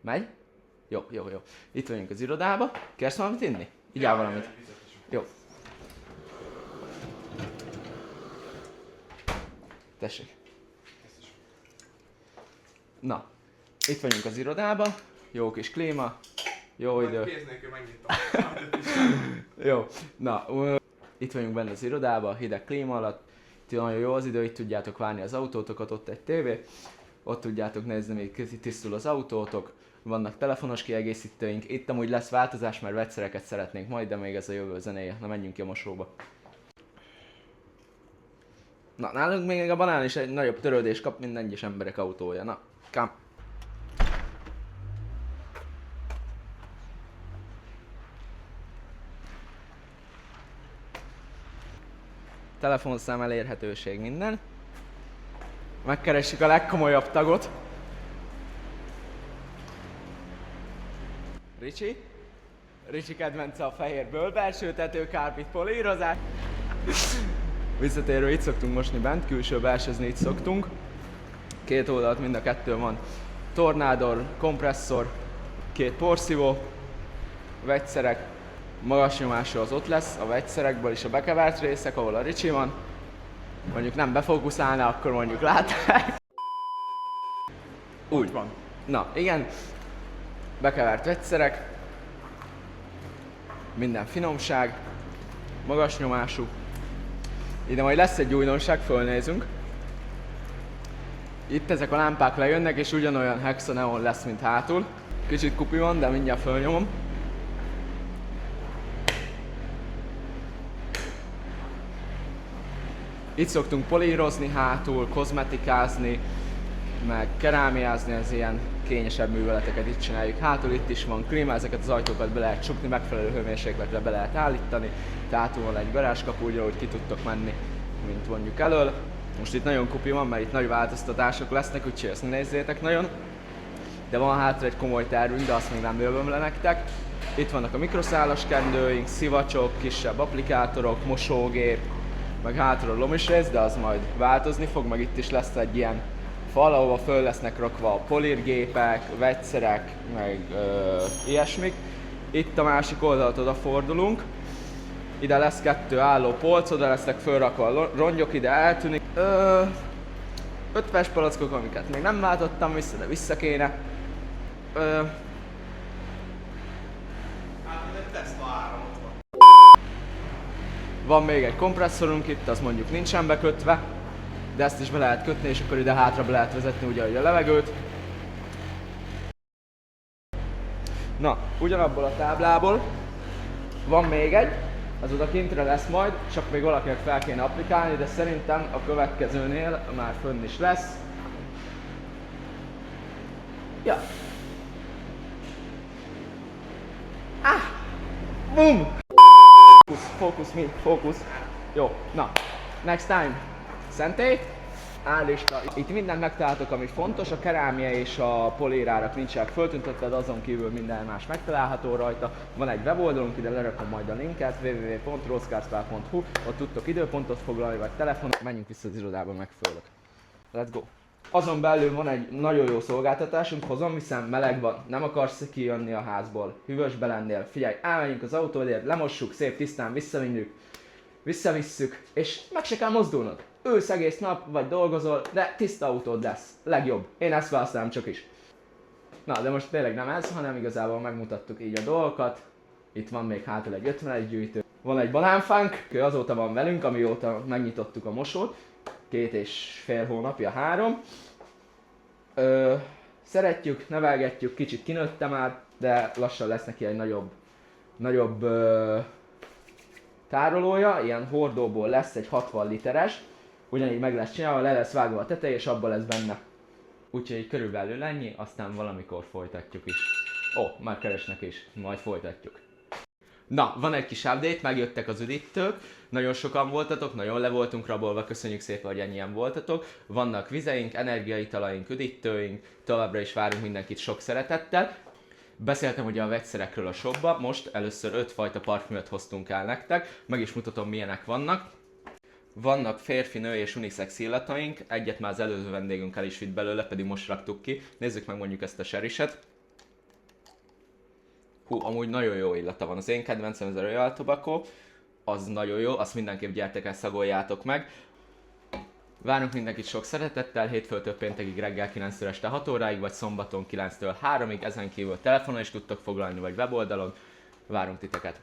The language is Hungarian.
Megy? Jó. Itt vagyunk az irodába. Kérsz valamit inni? Igyál valamit. Jó. Tessék. Na, itt vagyunk az irodába. Jó kis klíma. Jó idő. Kéz nélkül megnyitom. Jó. Na, itt vagyunk benne az irodában, hideg klíma alatt. Itt nagyon jó az idő, itt tudjátok várni az autótokat, ott egy tévé. Ott tudjátok nézni, még tisztul az autótok. Vannak telefonos kiegészítőink. Itt amúgy lesz változás, mert vegyszereket szeretnénk majd, de még ez a jövő zenéje. Na, menjünk ki a mosóba. Na, nálunk még a banán is egy nagyobb törődést kap, mint egyes emberek autója. Na, come. Telefonszám, elérhetőség, minden. Megkeressük a legkomolyabb tagot. Ricsi kedvence a fehér belső tető, kárpit, polírozás. Visszatérő, itt szoktunk mosni bent, külső belsőzni itt szoktunk. Két oldalt mind a kettő van. Tornádor, kompresszor, két porszívó, vegyszerek. Magas nyomású az ott lesz, a vegyszerekből is a bekevert részek, ahol a Ricsi van. Mondjuk nem befókuszálna, akkor mondjuk látták. Úgy van. Na, igen. Bekevert vegyszerek. Minden finomság. Magas nyomású. Ide majd lesz egy újdonság, fölnézünk. Itt ezek a lámpák lejönnek, és ugyanolyan hexaneon lesz, mint hátul. Kicsit kupi van, de mindjárt fölnyomom. Itt szoktunk polírozni hátul, kozmetikázni, meg kerámiázni, az ilyen kényesebb műveleteket itt csináljuk. Hátul itt is van klíma, ezeket az ajtókat be lehet csukni, megfelelő hőmérsékletre be lehet állítani. Tehát van egy garázskapu, úgy, ahogy ki tudtok menni, mint mondjuk elől. Most itt nagyon kupi van, mert itt nagy változtatások lesznek, úgyhogy ezt ne nézzétek nagyon. De van hátra egy komoly tervünk, de azt még nem lövöm le nektek. Itt vannak a mikroszálas kendőink, szivacsok, kisebb applikátorok, mosógép, meg hátra a lomis rész, de az majd változni fog, meg itt is lesz egy ilyen fal, ahova föl lesznek rakva a polírgépek, vegyszerek, meg ilyesmik. Itt a másik oldalt odafordulunk. Ide lesz 2 álló polc, oda lesznek fölrakva a rongyok, ide eltűnik. 50-es palackok, amiket még nem váltottam vissza, de vissza kéne. Hát egy Tesla áramot van. Van még egy kompresszorunk itt, az mondjuk nincsen bekötve, de ezt is be lehet kötni, és akkor ide hátra be lehet vezetni ugyanúgy a levegőt. Na, ugyanabból a táblából van még egy, az oda kintre lesz majd, csak még valakinek fel kéne applikálni, de szerintem a következőnél már fönn is lesz. Ja. Boom! Fókusz. Jó, na, next time. Szentély, állista. Itt mindent megtaláltok, ami fontos, a kerámia és a polírárak nincsenek föltüntetve, de azon kívül minden más megtalálható rajta. Van egy weboldalunk, ide lerakom majd a linket, www.rosecarspal.hu, ott tudtok időpontot foglalni, vagy telefonot. Menjünk vissza az irodába, megfölök. Let's go! Azon belül van egy nagyon jó szolgáltatásunk, hozom, hiszen meleg van, nem akarsz kijönni a házból, hűvösbe lennél, figyelj, elmegyünk az autódért, lemossuk, szép tisztán, visszavisszük, és meg se kell mozdulnod. Ülsz egész nap, vagy dolgozol, de tiszta autód lesz, legjobb. Én ezt választám csak is. Na, de most tényleg nem ez, hanem igazából megmutattuk így a dolgokat. Itt van még hátul egy 51 gyűjtő. Van egy banánfánk, ő azóta van velünk, amióta megnyitottuk a mosót. 2,5 hónapja, 3. Szeretjük, nevelgetjük, kicsit kinőtte már, de lassan lesz neki egy nagyobb tárolója, ilyen hordóból lesz egy 60 literes, ugyanígy meg lesz csinálva, le lesz vágva a teteje, és abban lesz benne. Úgyhogy körülbelül ennyi, aztán valamikor folytatjuk is. Ó, már keresnek is, majd folytatjuk. Na, van egy kis update, megjöttek az üdítők, nagyon sokan voltatok, nagyon le voltunk rabolva, köszönjük szépen, hogy ennyien voltatok. Vannak vizeink, energiaitalaink, üdítőink, továbbra is várunk mindenkit sok szeretettel. Beszéltem ugye a vegyszerekről a shopba, most először 5 fajta parfümöt hoztunk el nektek, meg is mutatom milyenek vannak. Vannak férfi, nő és unisex illataink, egyet már az előző vendégünk el is vitt belőle, pedig most raktuk ki. Nézzük meg mondjuk ezt a seriset. Hú, amúgy nagyon jó illata van. Az én kedvencem ez a Royal Tobacco, az nagyon jó, azt mindenképp gyertek el, szagoljátok meg. Várunk mindenkit sok szeretettel, hétfőtől péntekig reggel 9-től este 6 óráig, vagy szombaton 9-től 3-ig, ezen kívül telefonon is tudtok foglalni, vagy weboldalon. Várunk titeket!